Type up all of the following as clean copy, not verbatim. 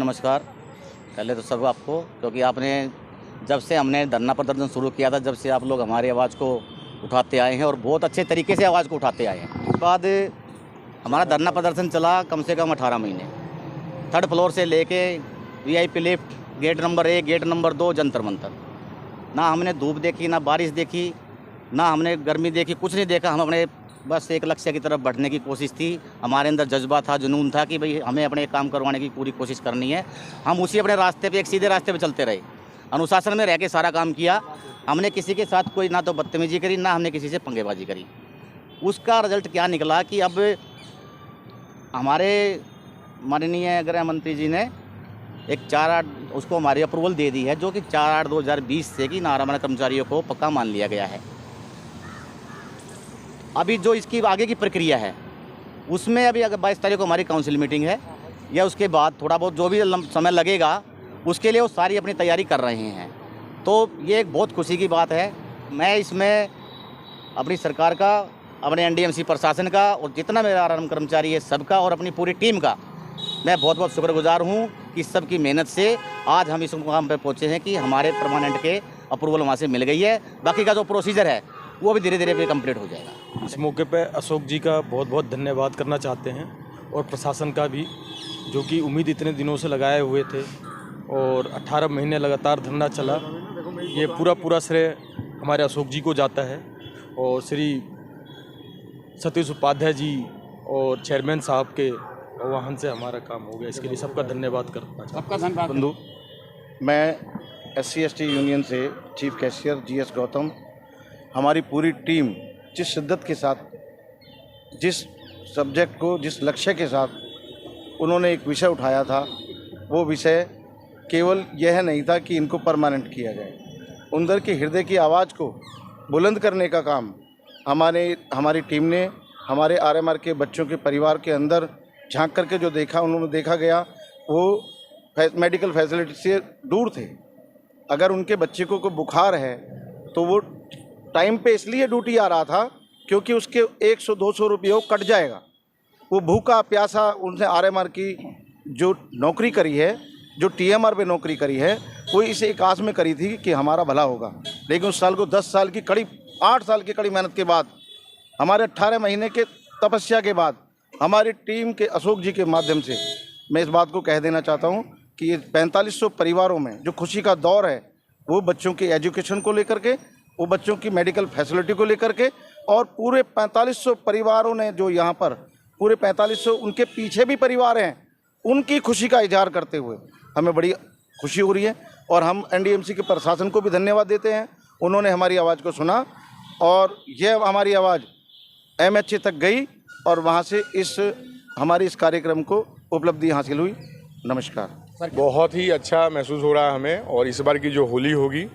नमस्कार। पहले तो सब आपको, क्योंकि आपने जब से हमने धरना प्रदर्शन शुरू किया था, जब से आप लोग हमारी आवाज़ को उठाते आए हैं और बहुत अच्छे तरीके से आवाज़ को उठाते आए हैं। उसके बाद हमारा धरना प्रदर्शन चला कम से कम 18 महीने। 3rd फ्लोर से लेके VIP lift, gate number 1, gate number 2, Jantar Mantar. ना हमने धूप देखी, ना बारिश देखी, ना हमने गर्मी देखी, कुछ नहीं देखा। हम अपने बस एक लक्ष्य की तरफ बढ़ने की कोशिश थी। हमारे अंदर जज्बा था, जुनून था कि भाई हमें अपने काम करवाने की पूरी कोशिश करनी है। हम उसी अपने रास्ते पे, एक सीधे रास्ते पे चलते रहे, अनुशासन में रह के सारा काम किया। हमने किसी के साथ कोई ना तो बदतमीजी करी, ना हमने किसी से पंगेबाजी करी। उसका रिजल्ट क्या निकला कि अब हमारे माननीय गृह मंत्री जी ने एक 4/8 उसको हमारी अप्रूवल दे दी है, जो कि 4/8/2020 से कि नारामन कर्मचारियों को पक्का मान लिया गया है। अभी जो इसकी आगे की प्रक्रिया है उसमें अभी अगर 22 तारीख को हमारी काउंसिल मीटिंग है, या उसके बाद थोड़ा बहुत जो भी समय लगेगा उसके लिए वो सारी अपनी तैयारी कर रहे हैं। तो ये एक बहुत खुशी की बात है। मैं इसमें अपनी सरकार का, अपने NDMC प्रशासन का और जितना मेरा आरएम कर्मचारी है सबका और अपनी पूरी टीम का मैं बहुत बहुत शुक्रगुजार हूँ कि सबकी मेहनत से आज हम इस मुकाम पर पहुँचे हैं कि हमारे परमानेंट के अप्रूवल वहाँ से मिल गई है। बाकी का जो प्रोसीजर है वो भी धीरे धीरे भी कंप्लीट हो जाएगा। इस मौके पे अशोक जी का बहुत बहुत धन्यवाद करना चाहते हैं और प्रशासन का भी, जो कि उम्मीद इतने दिनों से लगाए हुए थे और 18 महीने लगातार धरना चला। ये पूरा श्रेय हमारे अशोक जी को जाता है और श्री सतीश उपाध्याय जी और चेयरमैन साहब के आह्वान से हमारा काम हो गया। इसके लिए सबका धन्यवाद करना चाहता हूँ। बंधु, मैं SC/ST यूनियन से चीफ कैशियर GS गौतम, हमारी पूरी टीम जिस शिद्दत के साथ, जिस सब्जेक्ट को, जिस लक्ष्य के साथ उन्होंने एक विषय उठाया था, वो विषय केवल यह नहीं था कि इनको परमानेंट किया जाए। उनके के हृदय की आवाज़ को बुलंद करने का काम हमारी टीम ने, हमारे RMR के बच्चों के परिवार के अंदर झांक करके जो देखा, उन्होंने देखा गया वो मेडिकल फैसिलिटी से दूर थे। अगर उनके बच्चे को कोई बुखार है तो वो टाइम पे इसलिए ड्यूटी आ रहा था क्योंकि उसके 100-200 रुपये कट जाएगा। वो भूखा प्यासा उनसे RMR की जो नौकरी करी है, जो TMR पे नौकरी करी है, वो इस एक आस में करी थी कि हमारा भला होगा। लेकिन उस साल को 10 साल की कड़ी, 8 साल की कड़ी मेहनत के बाद, हमारे 18 महीने के तपस्या के बाद, हमारी टीम के अशोक जी के माध्यम से मैं इस बात को कह देना चाहता हूँ कि ये 4500 परिवारों में जो खुशी का दौर है, वो बच्चों के एजुकेशन को लेकर के, वो बच्चों की मेडिकल फैसिलिटी को लेकर के, और पूरे 4500 परिवारों ने जो यहाँ पर पूरे 4500 उनके पीछे भी परिवार हैं, उनकी खुशी का इजहार करते हुए हमें बड़ी खुशी हो रही है। और हम NDMC के प्रशासन को भी धन्यवाद देते हैं। उन्होंने हमारी आवाज़ को सुना और यह हमारी आवाज़ MHA तक गई और वहाँ से हमारे इस कार्यक्रम को उपलब्धि हासिल हुई। नमस्कार। बहुत ही अच्छा महसूस हो रहा है हमें, और इस बार की जो होली होगी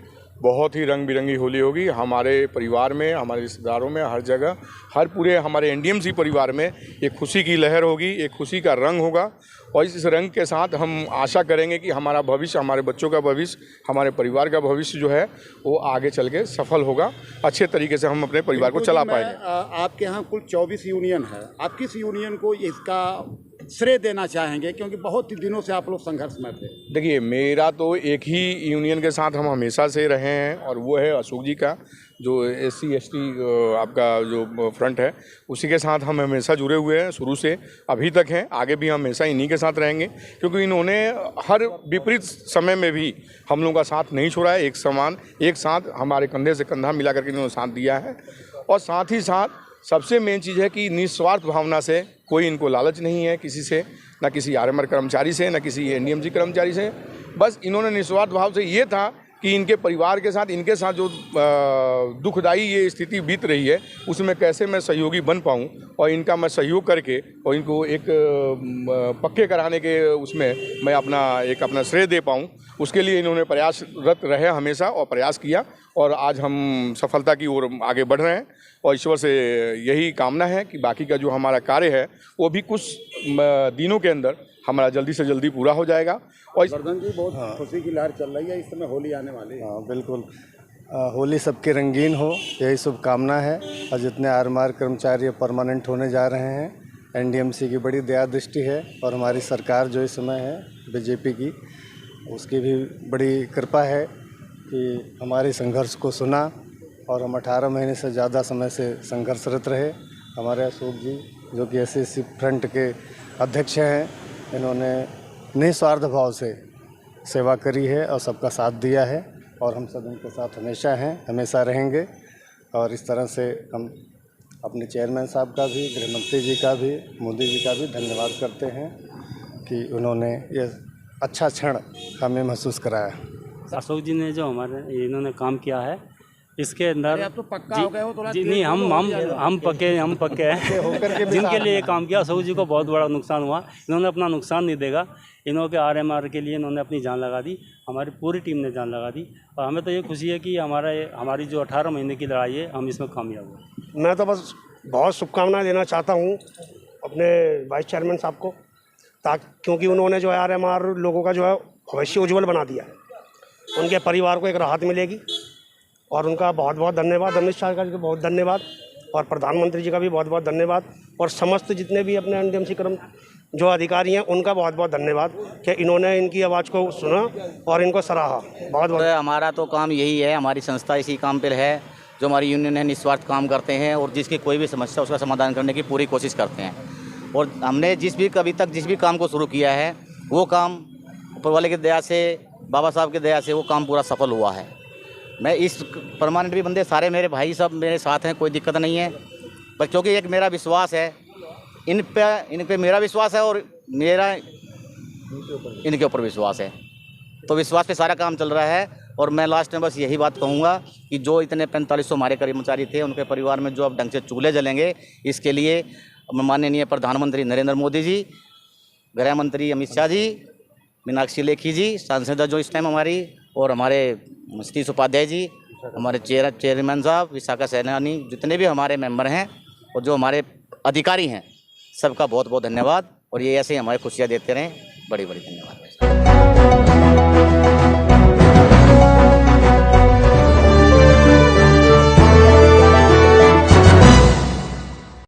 बहुत ही रंग बिरंगी होली होगी। हमारे परिवार में, हमारे रिश्तेदारों में, हर जगह, हर पूरे हमारे NDMC परिवार में एक खुशी की लहर होगी, एक खुशी का रंग होगा। और इस रंग के साथ हम आशा करेंगे कि हमारा भविष्य, हमारे बच्चों का भविष्य, हमारे परिवार का भविष्य जो है वो आगे चल के सफल होगा। अच्छे तरीके से हम अपने परिवार को चला पाएंगे। आपके यहाँ कुल 24 यूनियन है, आप किस यूनियन को इसका श्रेय देना चाहेंगे, क्योंकि बहुत ही दिनों से आप लोग संघर्ष में थे? देखिए, मेरा तो एक ही यूनियन के साथ हम हमेशा से रहे हैं और वो है अशोक जी का, जो SC/ST आपका जो फ्रंट है, उसी के साथ हम हमेशा जुड़े हुए हैं, शुरू से अभी तक हैं, आगे भी हम हमेशा इन्हीं के साथ रहेंगे। क्योंकि इन्होंने हर विपरीत समय में भी हम लोगों का साथ नहीं छोड़ा है। एक समान, एक साथ हमारे कंधे से कंधा मिला करके इन्होंने साथ दिया है। और साथ ही साथ सबसे मेन चीज़ है कि निस्वार्थ भावना से, कोई इनको लालच नहीं है किसी से, ना किसी RMR कर्मचारी से, ना किसी NDMC कर्मचारी से। बस इन्होंने निस्वार्थ भाव से ये था कि इनके परिवार के साथ, इनके साथ जो दुखदाई ये स्थिति बीत रही है, उसमें कैसे मैं सहयोगी बन पाऊँ और इनका मैं सहयोग करके और इनको एक पक्के कराने के उसमें मैं अपना श्रेय दे पाऊँ, उसके लिए इन्होंने प्रयासरत रहे हमेशा और प्रयास किया। और आज हम सफलता की ओर आगे बढ़ रहे हैं और ईश्वर से यही कामना है कि बाकी का जो हमारा कार्य है वो भी कुछ दिनों के अंदर हमारा जल्दी से जल्दी पूरा हो जाएगा। और वर्धन जी, बहुत खुशी की लहर चल रही है, इस समय होली आने वाली है। हाँ बिल्कुल, होली सबके रंगीन हो, यही शुभकामना है। और जितने RMR कर्मचारी परमानेंट होने जा रहे हैं एनडीएमसी की बड़ी दया दृष्टि है और हमारी सरकार जो इस समय है बीजेपी की, उसकी भी बड़ी कृपा है कि हमारे संघर्ष को सुना और हम 18 महीने से ज़्यादा समय से संघर्षरत रहे। हमारे अशोक जी जो कि एससी फ्रंट के अध्यक्ष हैं, इन्होंने निस्वार्थ भाव से सेवा करी है और सबका साथ दिया है और हम सब इनके साथ हमेशा हैं, हमेशा रहेंगे। और इस तरह से हम अपने चेयरमैन साहब का भी, गृहमंत्री जी का भी, मोदी जी का भी धन्यवाद करते हैं कि उन्होंने ये अच्छा क्षण हमें महसूस कराया। अशोक जी ने जो हमारे इन्होंने काम किया है इसके अंदर आप तो पक्का हो गए हो, थोड़ा जी नहीं, हम पक्के हैं जिनके लिए ये काम किया। अशोक जी को बहुत बड़ा नुकसान हुआ, इन्होंने अपना नुकसान नहीं देगा, इन्होंने आरएमआर के लिए इन्होंने अपनी जान लगा दी, हमारी पूरी टीम ने जान लगा दी और हमें तो ये खुशी है कि हमारी जो 18 महीने की लड़ाई है हम इसमें कामयाब हुए। मैं तो बस बहुत शुभकामनाएं देना चाहता हूँ अपने वाइस चेयरमैन साहब को, क्योंकि उन्होंने जो है आरएमआर लोगों का जो है भविष्य उज्जवल बना दिया है। उनके परिवार को एक राहत मिलेगी और उनका बहुत बहुत धन्यवाद, अमित शाह का बहुत धन्यवाद और प्रधानमंत्री जी का भी बहुत बहुत धन्यवाद और समस्त जितने भी अपने एनडीएमसी कर्म जो अधिकारी हैं उनका बहुत बहुत धन्यवाद कि इन्होंने इनकी आवाज़ को सुना और इनको सराहा। बहुत बहुत हमारा तो काम यही है, हमारी संस्था इसी काम पर है, जो हमारी यूनियन है निस्वार्थ काम करते हैं और जिसकी कोई भी समस्या उसका समाधान करने की पूरी कोशिश करते हैं। और हमने अभी तक जिस भी काम को शुरू किया है वो काम ऊपर वाले की दया से, बाबा साहब की दया से वो काम पूरा सफल हुआ है। मैं इस परमानेंट भी बंदे सारे मेरे भाई सब मेरे साथ हैं, कोई दिक्कत नहीं है, पर क्योंकि एक मेरा विश्वास है इन पे मेरा विश्वास है और मेरा इनके ऊपर विश्वास है, तो विश्वास पे सारा काम चल रहा है। और मैं लास्ट में बस यही बात कहूँगा कि जो इतने 4500 हमारे कर्मचारी थे उनके परिवार में जो अब ढंग से चूल्हे जलेंगे, इसके लिए माननीय प्रधानमंत्री नरेंद्र मोदी जी, गृह मंत्री अमित शाह जी, मीनाक्षी लेखी जी सांसद जो इस टाइम हमारी, और हमारे सतीश उपाध्याय जी, हमारे चेयरमैन साहब, विशाखा सैनानी, जितने भी हमारे मेंबर हैं और जो हमारे अधिकारी हैं, सबका बहुत बहुत धन्यवाद। और ये ऐसे ही हमारी खुशियाँ देते रहें। बड़ी बड़ी धन्यवाद।